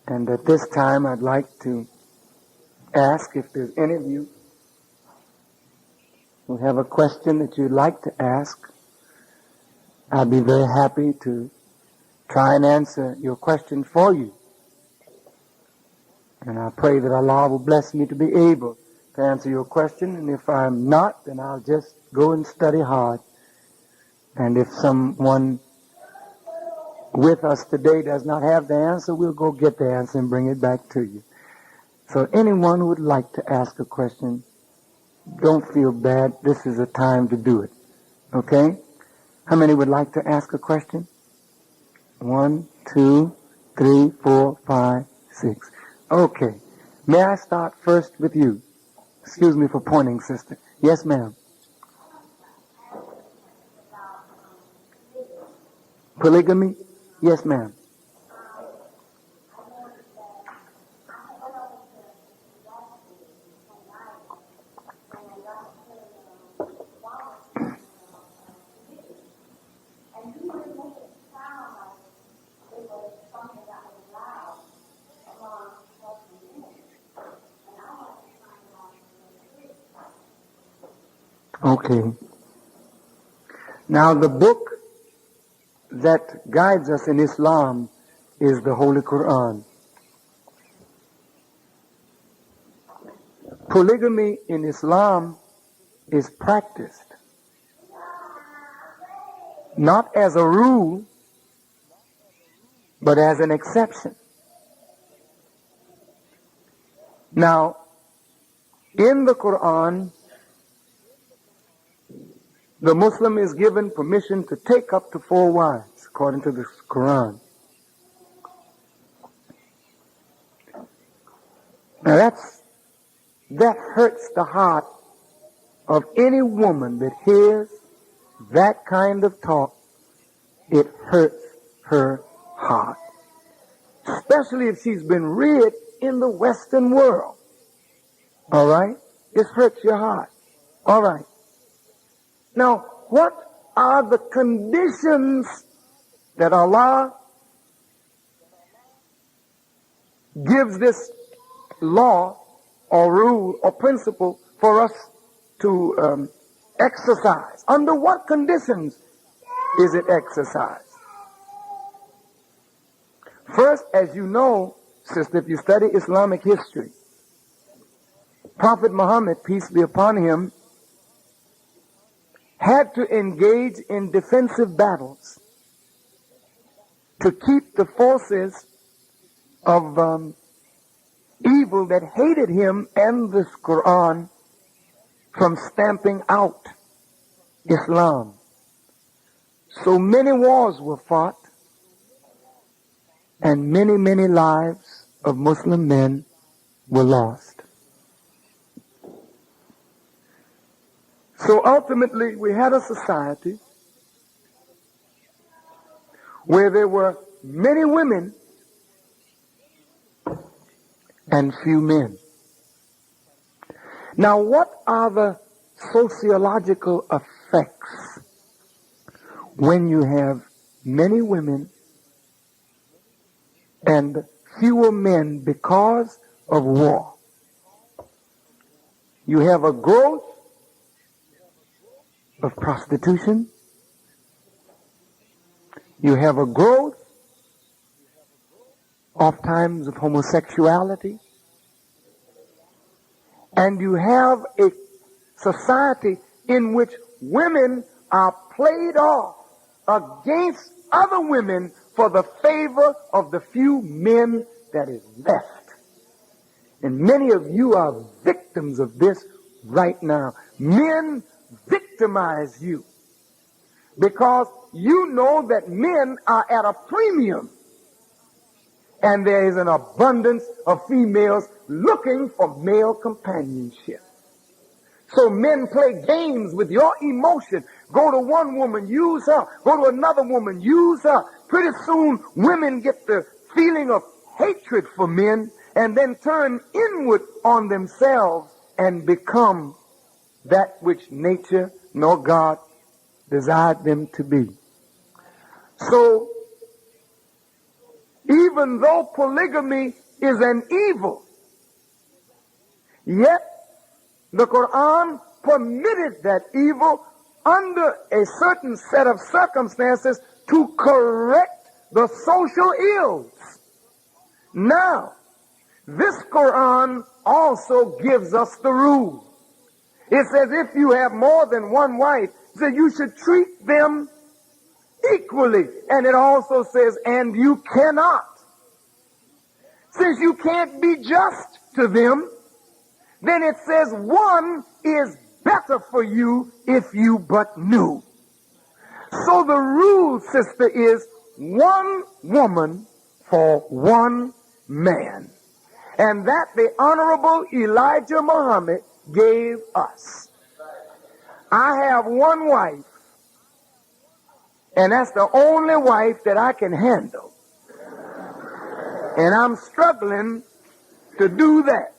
And at this time, I'd like to ask if there's any of you who have a question that you'd like to ask. I'd be very happy to try and answer your question for you. And I pray that Allah will bless me to be able to answer your question. And if I'm not, then I'll just go and study hard. And if someone with us today does not have the answer, we'll go get the answer and bring it back to you. So anyone who would like to ask a question, don't feel bad. This is a time to do it. Okay? How many would like to ask a question? 1, 2, 3, 4, 5, 6. Okay. May I start first with you? Excuse me for pointing, sister. Yes, ma'am. Polygamy? Yes, ma'am. Okay. Now the book that guides us in Islam is the Holy Quran. Polygamy in Islam is practiced not as a rule, but as an exception. Now, in the Quran, the Muslim is given permission to take up to 4 wives, according to the Quran. Now that hurts the heart of any woman that hears that kind of talk. It hurts her heart. Especially if she's been reared in the Western world. All right? It hurts your heart. All right. Now, what are the conditions that Allah gives this law or rule or principle for us to exercise? Under what conditions is it exercised? First, as you know, sister, if you study Islamic history, Prophet Muhammad, peace be upon him, had to engage in defensive battles to keep the forces of evil that hated him and this Quran from stamping out Islam. So many wars were fought and many, many lives of Muslim men were lost. So ultimately, we had a society where there were many women and few men. Now, what are the sociological effects when you have many women and fewer men because of war? You have a growth of prostitution. You have a growth oftentimes of homosexuality. And you have a society in which women are played off against other women for the favor of the few men that is left. And many of you are victims of this right now. Men victimize you because you know that men are at a premium and there is an abundance of females looking for male companionship. So men play games with your emotion. Go to one woman, use her. Go to another woman, use her. Pretty soon women get the feeling of hatred for men and then turn inward on themselves and become that which nature nor God desired them to be. So even though polygamy is an evil, yet the Quran permitted that evil under a certain set of circumstances to correct the social ills. Now, this Quran also gives us the rule. It says if you have more than one wife, it says you should treat them equally. And it also says, and you cannot. Since you can't be just to them, then it says one is better for you if you but knew. So the rule, sister, is one woman for one man. And that the Honorable Elijah Muhammad gave us. I have one wife, and that's the only wife that I can handle. And I'm struggling to do that.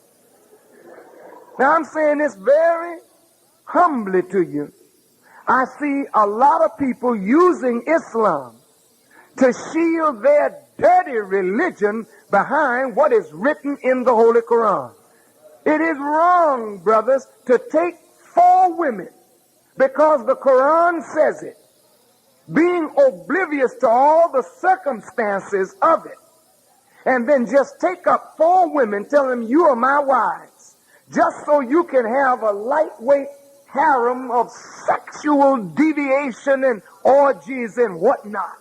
Now I'm saying this very humbly to you. I see a lot of people using Islam to shield their dirty religion behind what is written in the Holy Quran. It is wrong, brothers, to take 4 women because the Quran says it, being oblivious to all the circumstances of it, and then just take up 4 women, tell them you are my wives, just so you can have a lightweight harem of sexual deviation and orgies and whatnot.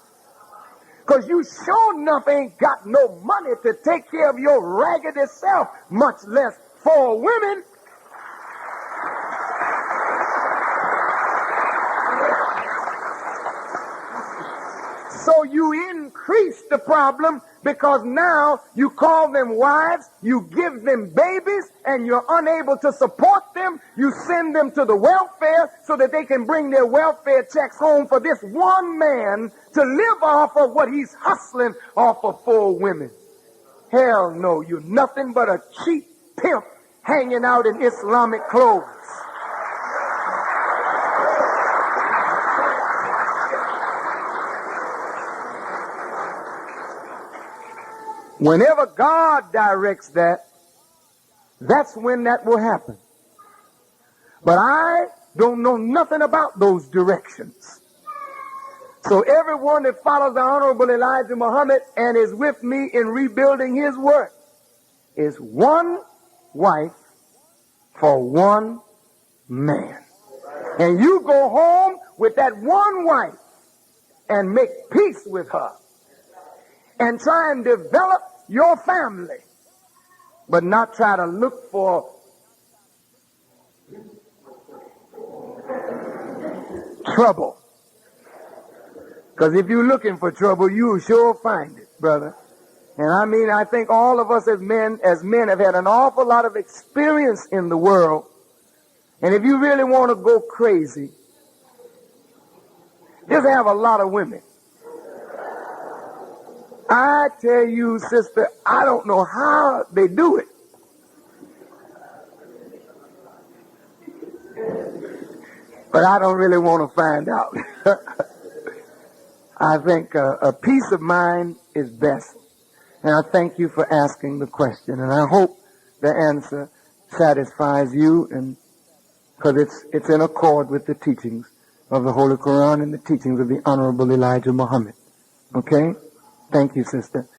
Because you sure enough ain't got no money to take care of your raggedy self, much less 4 women. So you increase the problem because now you call them wives, you give them babies, and you're unable to support them. You send them to the welfare so that they can bring their welfare checks home for this one man to live off of what he's hustling off of 4 women. Hell no, you're nothing but a cheap pimp hanging out in Islamic clothes. Whenever God directs that, that's when that will happen. But I don't know nothing about those directions. So everyone that follows the Honorable Elijah Muhammad and is with me in rebuilding his work is one wife for one man. And you go home with that one wife and make peace with her and try and develop your family, but not try to look for trouble. Because if you're looking for trouble, you'll sure find it, brother. And I mean, I think all of us as men have had an awful lot of experience in the world. And if you really want to go crazy, just have a lot of women. I tell you, sister, I don't know how they do it. But I don't really want to find out. I think a peace of mind is best. And I thank you for asking the question. And I hope the answer satisfies you, and because it's in accord with the teachings of the Holy Quran and the teachings of the Honorable Elijah Muhammad. Okay? Thank you, sister.